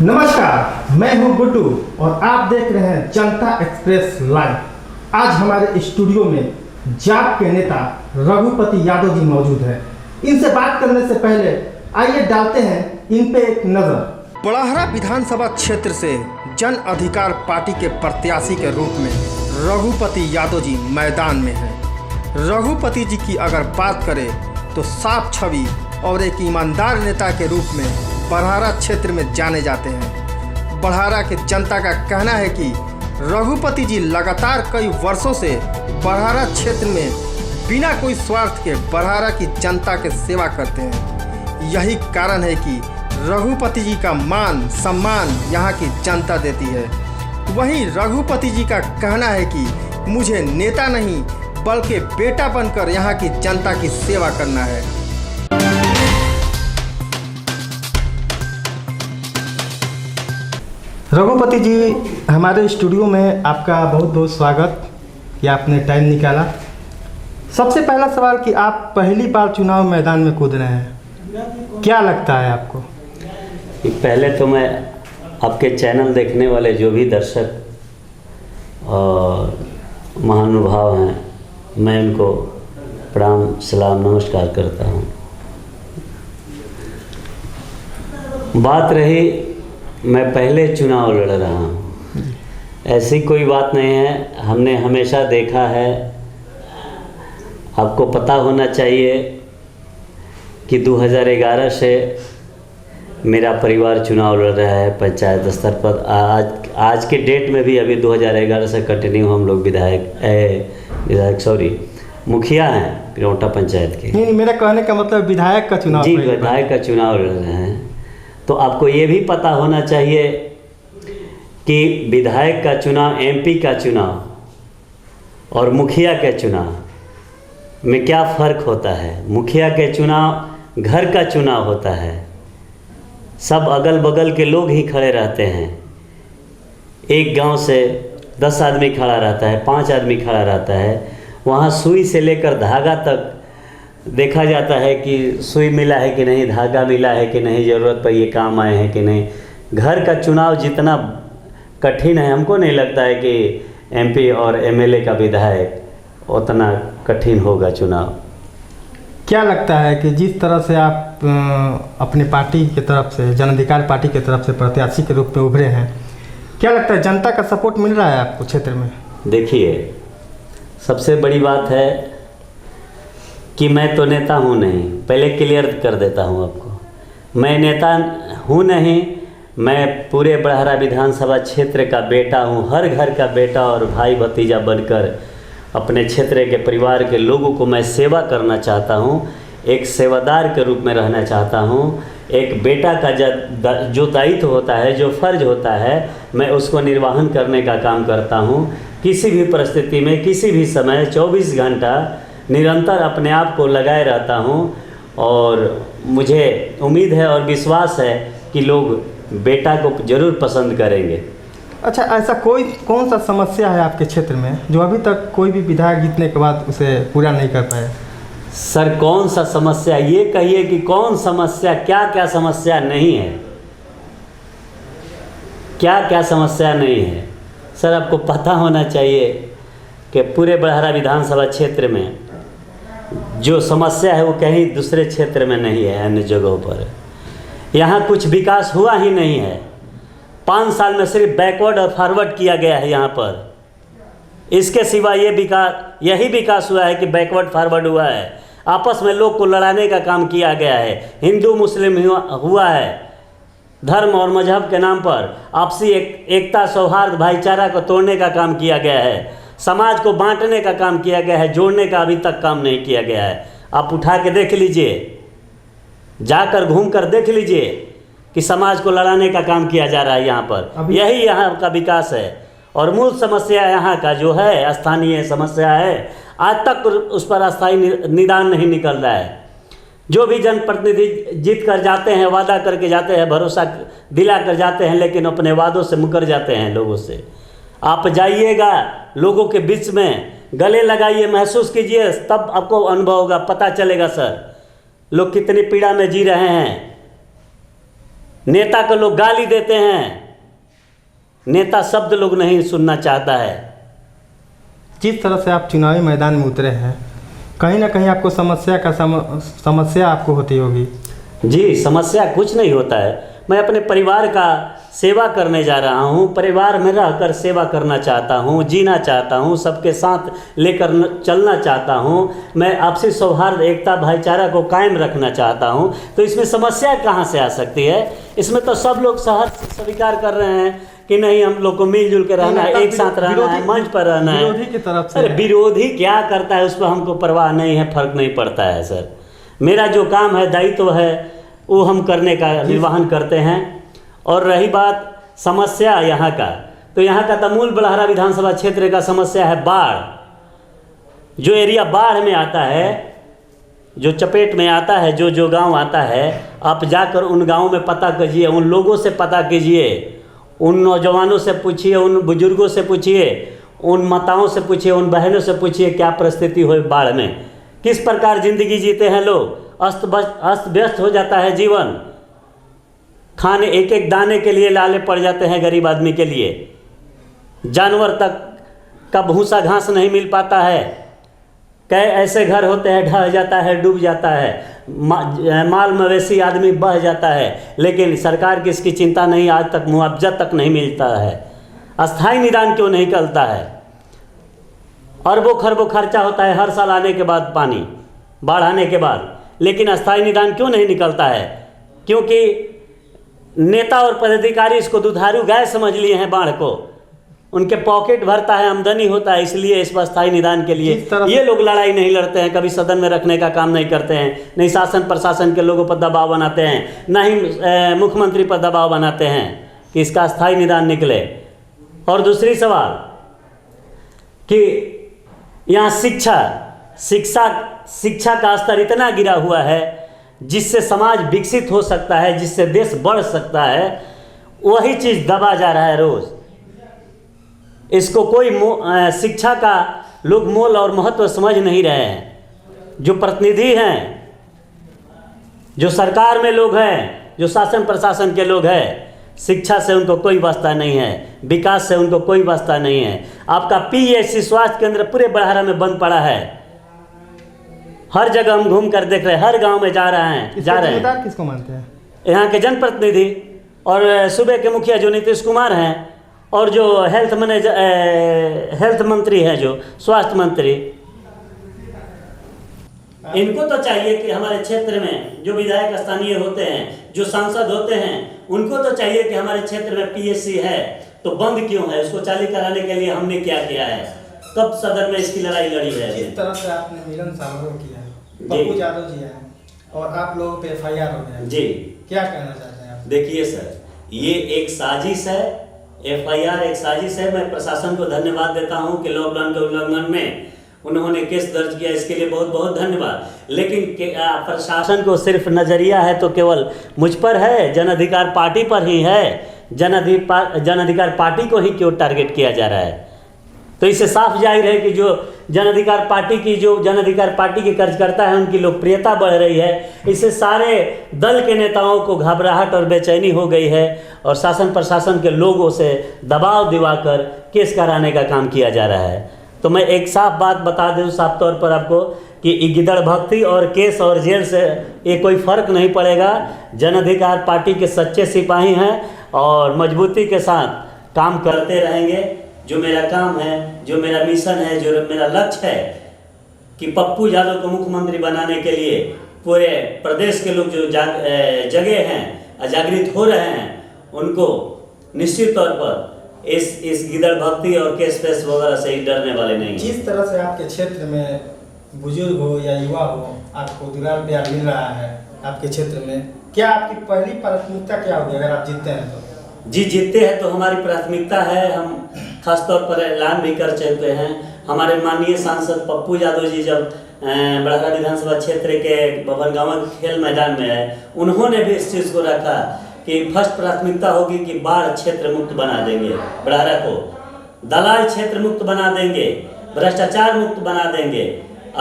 नमस्कार, मैं हूं गुड्डू और आप देख रहे हैं जनता एक्सप्रेस लाइव। आज हमारे स्टूडियो में जाप के नेता रघुपति यादव जी मौजूद हैं। इनसे बात करने से पहले आइए डालते हैं इन पे एक नजर। बड़हरा विधानसभा क्षेत्र से जन अधिकार पार्टी के प्रत्याशी के रूप में रघुपति यादव जी मैदान में हैं। रघुपति जी की अगर बात करें तो साफ छवि और एक ईमानदार नेता के रूप में बड़हरा क्षेत्र में जाने जाते हैं। बड़हरा के जनता का कहना है कि रघुपति जी लगातार कई वर्षों से बड़हरा क्षेत्र में बिना कोई स्वार्थ के बड़हरा की जनता के सेवा करते हैं। यही कारण है कि रघुपति जी का मान सम्मान यहाँ की जनता देती है। वहीं रघुपति जी का कहना है कि मुझे नेता नहीं बल्कि बेटा बनकर यहाँ की जनता की सेवा करना है। रघुपति जी, हमारे स्टूडियो में आपका बहुत बहुत स्वागत कि आपने टाइम निकाला। सबसे पहला सवाल कि आप पहली बार चुनाव मैदान में कूद रहे हैं, क्या लगता है आपको? पहले तो मैं आपके चैनल देखने वाले जो भी दर्शक और महानुभाव हैं, मैं उनको प्रणाम सलाम नमस्कार करता हूँ। बात रही मैं पहले चुनाव लड़ रहा हूँ, ऐसी कोई बात नहीं है। हमने हमेशा देखा है, आपको पता होना चाहिए कि 2011 से मेरा परिवार चुनाव लड़ रहा है पंचायत स्तर पर। आज के डेट में भी अभी 2011 से कंटिन्यू हम लोग मुखिया हैं पिरौटा पंचायत के। नहीं, मेरा कहने का मतलब विधायक का चुनाव। जी, विधायक का चुनाव लड़ रहे हैं। तो आपको ये भी पता होना चाहिए कि विधायक का चुनाव, एमपी का चुनाव और मुखिया के चुनाव में क्या फ़र्क होता है। मुखिया के चुनाव घर का चुनाव होता है, सब अगल बगल के लोग ही खड़े रहते हैं। एक गांव से 10 आदमी खड़ा रहता है, 5 आदमी खड़ा रहता है। वहाँ सुई से लेकर धागा तक देखा जाता है कि सुई मिला है कि नहीं, धागा मिला है कि नहीं, ज़रूरत पर ये काम आए हैं कि नहीं। घर का चुनाव जितना कठिन है, हमको नहीं लगता है कि एमपी और एमएलए का विधायक उतना कठिन होगा चुनाव। क्या लगता है कि जिस तरह से आप अपने पार्टी की तरफ से, जन अधिकार पार्टी की तरफ से प्रत्याशी के रूप में उभरे हैं, क्या लगता है जनता का सपोर्ट मिल रहा है आपको क्षेत्र में? देखिए, सबसे बड़ी बात है कि मैं तो नेता हूँ नहीं, पहले क्लियर कर देता हूँ आपको। मैं नेता हूँ नहीं, मैं पूरे बड़हरा विधानसभा क्षेत्र का बेटा हूँ। हर घर का बेटा और भाई भतीजा बनकर अपने क्षेत्र के परिवार के लोगों को मैं सेवा करना चाहता हूँ। एक सेवादार के रूप में रहना चाहता हूँ। एक बेटा का जो दायित्व होता है, जो फ़र्ज होता है, मैं उसको निर्वहन करने का काम करता हूँ। किसी भी परिस्थिति में, किसी भी समय 24 घंटा निरंतर अपने आप को लगाए रहता हूँ। और मुझे उम्मीद है और विश्वास है कि लोग बेटा को ज़रूर पसंद करेंगे। अच्छा, ऐसा कौन सा समस्या है आपके क्षेत्र में जो अभी तक कोई भी विधायक जीतने के बाद उसे पूरा नहीं कर पाया? सर, कौन सा समस्या, ये कहिए कि कौन समस्या, क्या क्या समस्या नहीं है, क्या क्या समस्या नहीं है। सर, आपको पता होना चाहिए कि पूरे बड़हरा विधानसभा क्षेत्र में जो समस्या है वो कहीं दूसरे क्षेत्र में नहीं है। अन्य जगहों पर यहाँ कुछ विकास हुआ ही नहीं है। 5 साल में सिर्फ बैकवर्ड और फॉरवर्ड किया गया है यहाँ पर। इसके सिवा यही विकास हुआ है कि बैकवर्ड फॉरवर्ड हुआ है। आपस में लोग को लड़ाने का काम किया गया है। हिंदू मुस्लिम हुआ है। धर्म और मजहब के नाम पर आपसी एकता, सौहार्द, भाईचारा को तोड़ने का काम किया गया है। समाज को बांटने का काम किया गया है, जोड़ने का अभी तक काम नहीं किया गया है। आप उठा के देख लीजिए, जाकर घूम कर देख लीजिए कि समाज को लड़ाने का काम किया जा रहा है यहाँ पर। यही यहाँ का विकास है। और मूल समस्या यहाँ का जो है, स्थानीय समस्या है, आज तक उस पर अस्थायी निदान नहीं निकल रहा है। जो भी जनप्रतिनिधि जीत कर जाते हैं, वादा करके जाते हैं, भरोसा दिला कर जाते हैं, लेकिन अपने वादों से मुकर जाते हैं लोगों से। आप जाइएगा लोगों के बीच में, गले लगाइए, महसूस कीजिए, तब आपको अनुभव होगा, पता चलेगा सर लोग कितनी पीड़ा में जी रहे हैं। नेता को लोग गाली देते हैं, नेता शब्द लोग नहीं सुनना चाहता है। जिस तरह से आप चुनावी मैदान में उतरे हैं, कहीं ना कहीं आपको समस्या आपको होती होगी। जी, समस्या कुछ नहीं होता है। मैं अपने परिवार का सेवा करने जा रहा हूँ, परिवार में रहकर सेवा करना चाहता हूँ, जीना चाहता हूँ, सबके साथ लेकर चलना चाहता हूँ, मैं आपसी सौहार्द, एकता, भाईचारा को कायम रखना चाहता हूँ। तो इसमें समस्या कहाँ से आ सकती है? इसमें तो सब लोग सहर्ष स्वीकार कर रहे हैं कि नहीं, हम लोग को मिलजुल के रहना है, एक साथ रहना है, मंच पर रहना है। विरोधी की तरफ से अरे विरोधी क्या करता है उस पर हमको परवाह नहीं है, फर्क नहीं पड़ता है सर। मेरा जो काम है, दायित्व है, वो हम करने का निर्वहन करते हैं। और रही बात समस्या यहाँ का, तो यहाँ का तमूल बड़हरा विधानसभा क्षेत्र का समस्या है बाढ़। जो एरिया बाढ़ में आता है, जो चपेट में आता है, जो गांव आता है, आप जाकर उन गांवों में पता कीजिए, उन लोगों से पता कीजिए, उन नौजवानों से पूछिए, उन बुजुर्गों से पूछिए, उन माताओं से पूछिए, उन बहनों से पूछिए क्या परिस्थिति हो बाढ़ में, किस प्रकार ज़िंदगी जीते हैं लोग। अस्त व्यस्त हो जाता है जीवन, खाने एक एक दाने के लिए लाले पड़ जाते हैं गरीब आदमी के लिए। जानवर तक का भूसा घास नहीं मिल पाता है। कई ऐसे घर होते हैं ढह जाता है, डूब जाता है, माल मवेशी आदमी बह जाता है, लेकिन सरकार की इसकी चिंता नहीं, आज तक मुआवजा तक नहीं मिलता है। अस्थाई निदान क्यों नहीं निकलता है? अरबों खरबों खर्चा होता है हर साल आने के बाद, पानी बाढ़ आने के बाद, लेकिन अस्थाई निदान क्यों नहीं निकलता है? क्योंकि नेता और पदाधिकारी इसको दुधारू गाय समझ लिए हैं बाढ़ को, उनके पॉकेट भरता है, आमदनी होता है, इसलिए इस पर स्थायी निदान के लिए ये लोग लड़ाई नहीं लड़ते हैं, कभी सदन में रखने का काम नहीं करते हैं, नहीं शासन प्रशासन के लोगों पर दबाव बनाते हैं, ना ही मुख्यमंत्री पर दबाव बनाते हैं कि इसका स्थायी निदान निकले। और दूसरी सवाल कि यहाँ शिक्षा का स्तर इतना गिरा हुआ है जिससे समाज विकसित हो सकता है, जिससे देश बढ़ सकता है, वही चीज़ दबा जा रहा है रोज़। इसको कोई शिक्षा का लोग मोल और महत्व समझ नहीं रहे हैं। जो प्रतिनिधि हैं, जो सरकार में लोग हैं, जो शासन प्रशासन के लोग हैं, शिक्षा से उनको कोई वास्ता नहीं है, विकास से उनको कोई वास्ता नहीं है। आपका पीएचसी स्वास्थ्य केंद्र पूरे बड़हरा में बंद पड़ा है। हर जगह हम घूम कर देख रहे हैं, हर गांव में जा रहे हैं। किसको मानते हैं? यहाँ के जनप्रतिनिधि और सूबे के मुखिया जो नीतीश कुमार हैं, और जो हेल्थ मंत्री है, जो स्वास्थ्य मंत्री, इनको तो चाहिए कि हमारे क्षेत्र में जो विधायक स्थानीय होते हैं, जो सांसद होते हैं, उनको तो चाहिए कि हमारे क्षेत्र में पीएचसी है तो बंद क्यों है, उसको चालू कराने के लिए हमने क्या किया है, कब सदन में इसकी लड़ाई लड़ी है। जिस तरह से आपने मिलन समारोह किया, पप्पू यादव जी हैं और आप लोगों पे FIR हो गया जी, क्या कहना चाहते हैं आप? देखिए सर, ये एक साजिश है, FIR एक साजिश है। मैं प्रशासन को धन्यवाद देता हूं कि लॉकडाउन के उल्लंघन में उन्होंने केस दर्ज किया, इसके लिए बहुत बहुत धन्यवाद। लेकिन प्रशासन को सिर्फ नज़रिया है तो केवल मुझ पर है, जन अधिकार पार्टी पर ही है। जन अधिकार पार्टी को ही क्यों टारगेट किया जा रहा है? तो इससे साफ जाहिर है कि जो जन अधिकार पार्टी के कार्यकर्ता है, उनकी लोकप्रियता बढ़ रही है। इससे सारे दल के नेताओं को घबराहट और बेचैनी हो गई है, और शासन प्रशासन के लोगों से दबाव दिवाकर केस कराने का काम किया जा रहा है। तो मैं एक साफ बात बता दूं, साफ तौर पर आपको, कि गिदड़ भक्ति और केस और जेल से ये कोई फ़र्क नहीं पड़ेगा। जन अधिकार पार्टी के सच्चे सिपाही हैं और मजबूती के साथ काम करते रहेंगे। जो मेरा काम है, जो मेरा मिशन है, जो मेरा लक्ष्य है कि पप्पू यादव को मुख्यमंत्री बनाने के लिए पूरे प्रदेश के लोग जो जगे हैं, जागृत हो रहे हैं, उनको निश्चित तौर पर इस गिदड़ भक्ति और केस पेश वगैरह से ही डरने वाले नहीं। जिस तरह से आपके क्षेत्र में बुजुर्ग हो या युवा हो, आपको दुलार प्यार मिल रहा है आपके क्षेत्र में, क्या आपकी पहली प्राथमिकता क्या होगी अगर आप जीतते हैं तो? जी, जीतते हैं तो हमारी प्राथमिकता है, हम खास तौर पर ऐलान भी कर चुके हैं। हमारे माननीय सांसद पप्पू यादव जी जब बड़हरा विधानसभा क्षेत्र के बबनगांव खेल मैदान में है, उन्होंने भी इस चीज़ को रखा कि फर्स्ट प्राथमिकता होगी कि बाढ़ क्षेत्र मुक्त बना देंगे बड़हरा को, दलाल क्षेत्र मुक्त बना देंगे, भ्रष्टाचार मुक्त बना देंगे,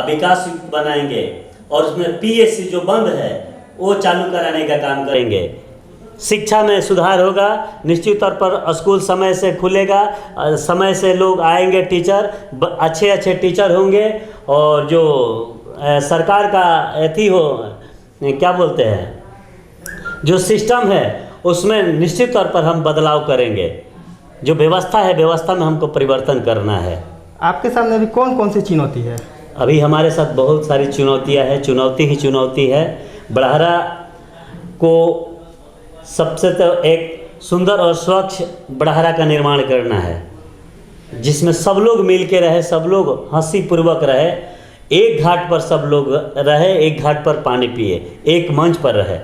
विकास युक्त बनाएंगे, और उसमें पीएचसी जो बंद है वो चालू कराने का काम करेंगे। शिक्षा में सुधार होगा, निश्चित तौर पर स्कूल समय से खुलेगा, समय से लोग आएंगे, टीचर अच्छे अच्छे टीचर होंगे, और जो सरकार का एथी हो, क्या बोलते हैं, जो सिस्टम है उसमें निश्चित तौर पर हम बदलाव करेंगे। जो व्यवस्था है, व्यवस्था में हमको परिवर्तन करना है। आपके सामने अभी कौन कौन सी चुनौती है? अभी हमारे साथ बहुत सारी चुनौतियां हैं, चुनौती ही चुनौती है। बड़हरा को सबसे तो एक सुंदर और स्वच्छ बड़हरा का निर्माण करना है, जिसमें सब लोग मिल के रहे, सब लोग हंसी पूर्वक रहे, एक घाट पर सब लोग रहे, एक घाट पर पानी पिए, एक मंच पर रहे।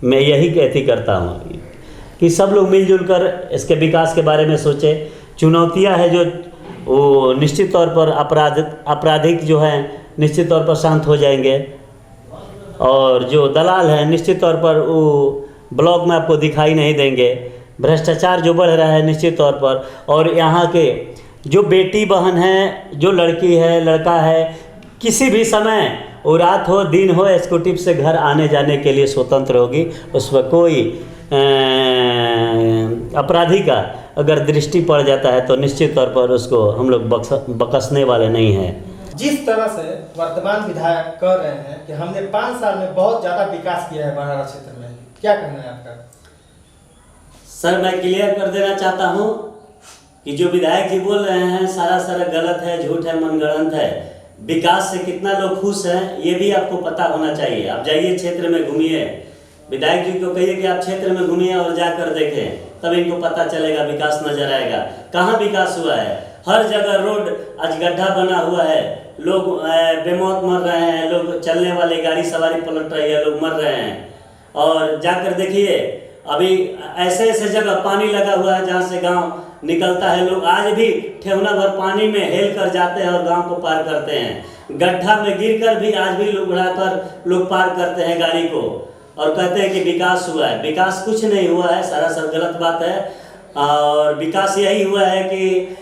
मैं यही कहती करता हूँ कि सब लोग मिलजुल कर इसके विकास के बारे में सोचे। चुनौतियाँ है जो वो निश्चित तौर पर आपराधिक जो है निश्चित तौर पर शांत हो जाएंगे, और जो दलाल है निश्चित तौर पर वो ब्लॉक में आपको दिखाई नहीं देंगे। भ्रष्टाचार जो बढ़ रहा है निश्चित तौर पर, और यहाँ के जो बेटी बहन है, जो लड़की है, लड़का है, किसी भी समय वो रात हो दिन हो स्कूटी से घर आने जाने के लिए स्वतंत्र होगी। उस पर कोई अपराधी का अगर दृष्टि पड़ जाता है तो निश्चित तौर पर उसको हम लोग बख्शने वाले नहीं हैं। जिस तरह से वर्तमान विधायक कह रहे हैं कि हमने 5 साल में बहुत ज़्यादा विकास किया है बड़हरा क्षेत्र में, क्या कहना है आपका? सर, मैं क्लियर कर देना चाहता हूँ कि जो विधायक जी बोल रहे हैं सारा गलत है, झूठ है, मनगढ़ंत है। विकास से कितना लोग खुश हैं ये भी आपको पता होना चाहिए। आप जाइए क्षेत्र में घूमिए, विधायक जी को कहिए कि आप क्षेत्र में घूमिए और जाकर देखें, तब इनको पता चलेगा, विकास नजर आएगा। कहाँ विकास हुआ है? हर जगह रोड आज गड्ढा बना हुआ है, लोग बेमौत मर रहे हैं, लोग चलने वाले गाड़ी सवारी पलट रही है, लोग मर रहे हैं। और जाकर देखिए अभी ऐसे ऐसे जगह पानी लगा हुआ है जहाँ से गांव निकलता है, लोग आज भी ठेहुना भर पानी में हेल कर जाते हैं और गांव को पार करते हैं। गड्ढा में गिरकर भी आज भी लोग उड़ाकर लोग पार करते हैं गाड़ी को, और कहते हैं कि विकास हुआ है। विकास कुछ नहीं हुआ है, सरासर गलत बात है। और विकास यही हुआ है कि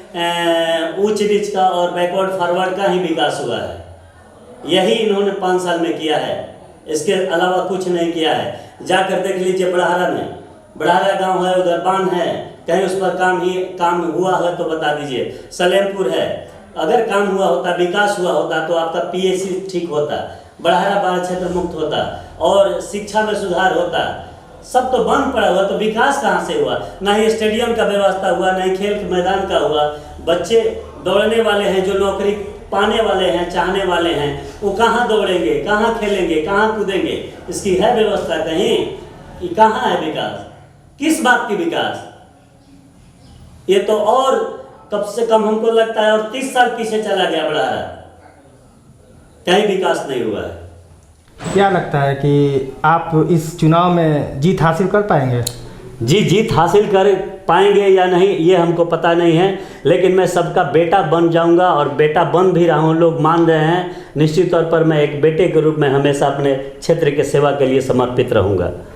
ऊंच नीच का और बैकवर्ड फॉरवर्ड का ही विकास हुआ है। यही इन्होंने 5 साल में किया है, इसके अलावा कुछ नहीं किया है। जाकर देख लीजिए बड़हरा में, बड़हरा गांव है, उधर बांध है, कहीं उस पर काम हुआ है तो बता दीजिए। सलेमपुर है, अगर काम हुआ होता, विकास हुआ होता तो आपका पीएसी ठीक होता, बड़हरा बाढ़ क्षेत्र मुक्त होता, और शिक्षा में सुधार होता। सब तो बंद पड़ा हुआ, तो विकास कहाँ से हुआ? ना ही स्टेडियम का व्यवस्था हुआ, ना ही खेल के मैदान का हुआ। बच्चे दौड़ने वाले हैं, जो नौकरी पाने वाले हैं, चाहने वाले हैं, वो कहाँ दौड़ेंगे, कहाँ खेलेंगे, कहाँ कूदेंगे? इसकी है व्यवस्था कहीं? कि कहाँ है विकास? किस बात की विकास? ये तो और कम से कम हमको लगता है और 30 साल पीछे चला गया बड़हरा, कहीं विकास नहीं हुआ है। क्या लगता है कि आप इस चुनाव में जीत हासिल कर पाएंगे? जी, जीत हासिल कर पाएंगे या नहीं ये हमको पता नहीं है, लेकिन मैं सबका बेटा बन जाऊंगा, और बेटा बन भी रहा हूँ, लोग मान रहे हैं। निश्चित तौर पर मैं एक बेटे के रूप में हमेशा अपने क्षेत्र के सेवा के लिए समर्पित रहूँगा।